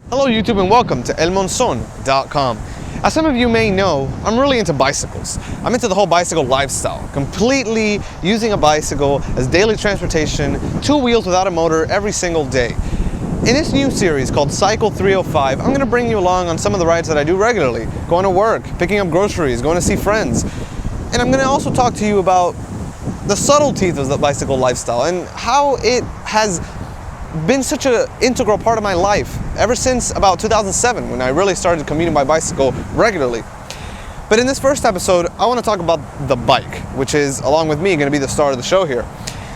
Hello YouTube and welcome to elmonzon.com. As some of you may know, I'm really into bicycles. I'm into the whole bicycle lifestyle, completely using a bicycle as daily transportation, two wheels without a motor every single day. In this new series called Cycle 305, I'm going to bring you along on some of the rides that I do regularly, going to work, picking up groceries, going to see friends. And I'm going to also talk to you about the subtleties of the bicycle lifestyle and how it has been such an integral part of my life ever since about 2007 when I really started commuting by bicycle regularly. But in this first episode, I want to talk about the bike, which is, along with me, going to be the star of the show here.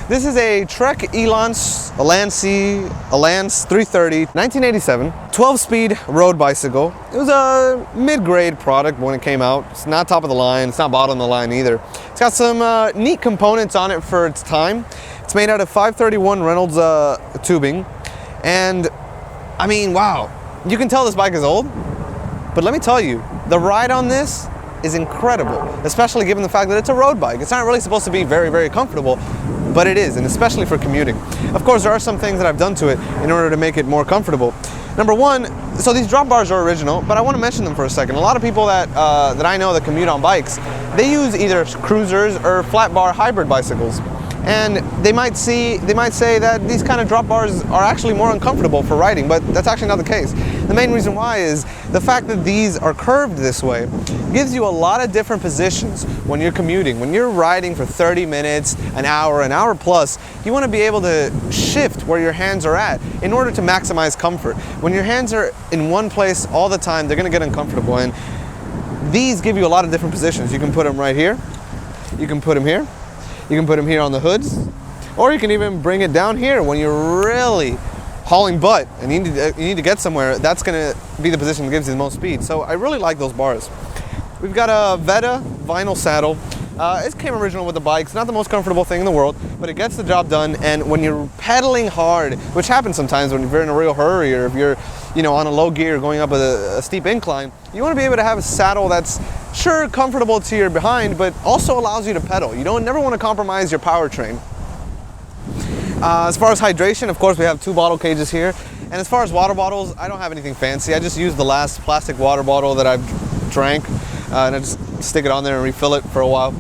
This is a Trek Elance 330, 1987, 12-speed road bicycle. It was a mid-grade product when it came out. It's not top of the line, it's not bottom of the line either. It's got some neat components on it for its time. It's made out of 531 Reynolds tubing, and I mean, wow, you can tell this bike is old, but let me tell you, the ride on this is incredible, especially given the fact that it's a road bike. It's not really supposed to be very, very comfortable, but it is, and especially for commuting. Of course, there are some things that I've done to it in order to make it more comfortable. Number one, so these drop bars are original, but I want to mention them for a second. A lot of people that I know that commute on bikes, they use either cruisers or flat bar hybrid bicycles. And they might say that these kind of drop bars are actually more uncomfortable for riding, but that's actually not the case. The main reason why is the fact that these are curved this way gives you a lot of different positions when you're commuting. When you're riding for 30 minutes, an hour plus, you want to be able to shift where your hands are at in order to maximize comfort. When your hands are in one place all the time, they're going to get uncomfortable, and these give you a lot of different positions. You can put them right here, you can put them here, you can put them here on the hoods, or you can even bring it down here when you're really hauling butt and you need to get somewhere. That's going to be the position that gives you the most speed. So I really like those bars. We've got a Veta vinyl saddle. It came original with the bike. It's not the most comfortable thing in the world, but it gets the job done. And when you're pedaling hard, which happens sometimes when you're in a real hurry, or if you're on a low gear going up a steep incline, you want to be able to have a saddle that's sure comfortable to your behind, but also allows you to pedal. You never want to compromise your powertrain. As far as hydration, of course, we have two bottle cages here. And as far as water bottles, I don't have anything fancy. I just use the last plastic water bottle that I've drank, and I just stick it on there and refill it for a while.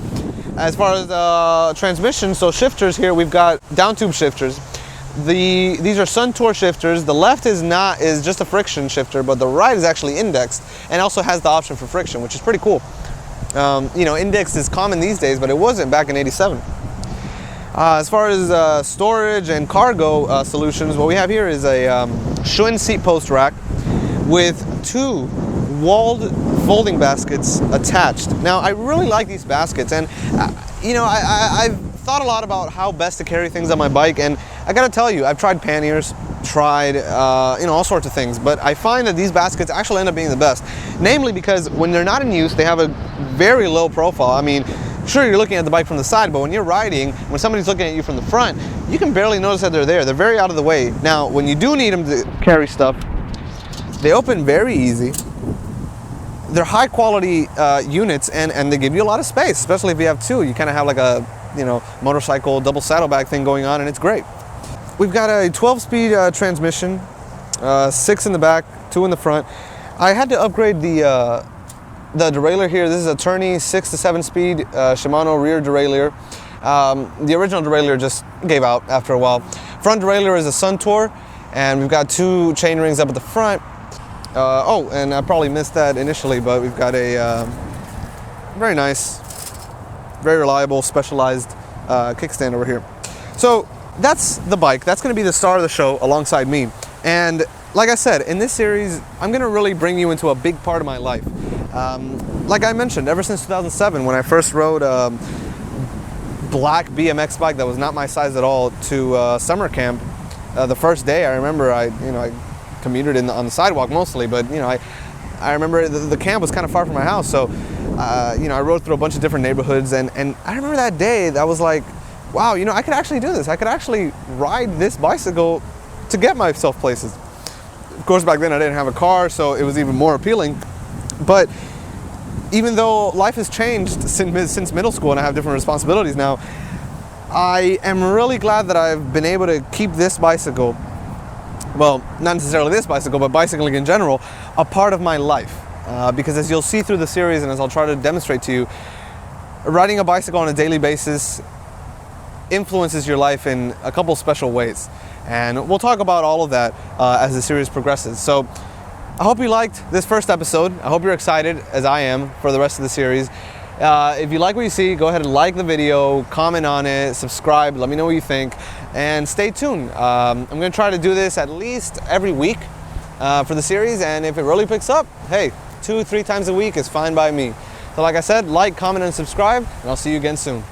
As far as transmission, so shifters here, we've got down tube shifters. These are Sun Tour shifters. The left is just a friction shifter, but the right is actually indexed and also has the option for friction, which is pretty cool. Indexed is common these days, but it wasn't back in '87. As far as storage and cargo solutions, what we have here is a Schwinn seat post rack with two walled folding baskets attached. Now, I really like these baskets, and I've thought a lot about how best to carry things on my bike, and I gotta tell you, I've tried panniers, tried all sorts of things, but I find that these baskets actually end up being the best. Namely because when they're not in use, they have a very low profile. I mean, sure, you're looking at the bike from the side, but when you're riding, when somebody's looking at you from the front, you can barely notice that they're there. They're very out of the way. Now, when you do need them to carry stuff, they open very easy. They're high quality units, and they give you a lot of space, especially if you have two. You kind of have like a motorcycle double saddlebag thing going on, and it's great. We've got a 12-speed transmission, 6 in the back, 2 in the front. I had to upgrade the derailleur here. This is a Tourney 6 to 7-speed Shimano rear derailleur. The original derailleur just gave out after a while. Front derailleur is a Sun Tour, and we've got 2 chain rings up at the front. And I probably missed that initially, but we've got a very nice, very reliable, specialized kickstand over here. So that's the bike. That's going to be the star of the show alongside me. And like I said, in this series, I'm going to really bring you into a big part of my life. Like I mentioned, ever since 2007, when I first rode a black BMX bike that was not my size at all to summer camp, the first day I remember I commuted on the sidewalk mostly, but I remember the camp was kind of far from my house, so I rode through a bunch of different neighborhoods, and I remember that day that was like, wow, I could actually do this. I could actually ride this bicycle to get myself places. Of course, back then I didn't have a car, so it was even more appealing. But even though life has changed since middle school and I have different responsibilities now, I am really glad that I've been able to keep this bicycle well, not necessarily this bicycle, but bicycling in general, a part of my life. Because as you'll see through the series, and as I'll try to demonstrate to you, riding a bicycle on a daily basis influences your life in a couple special ways. And we'll talk about all of that as the series progresses. So I hope you liked this first episode. I hope you're excited, as I am, for the rest of the series. If you like what you see, go ahead and like the video, comment on it, subscribe, let me know what you think, and stay tuned. I'm going to try to do this at least every week for the series, and if it really picks up, hey, 2-3 times a week is fine by me. So like I said, like, comment, and subscribe, and I'll see you again soon.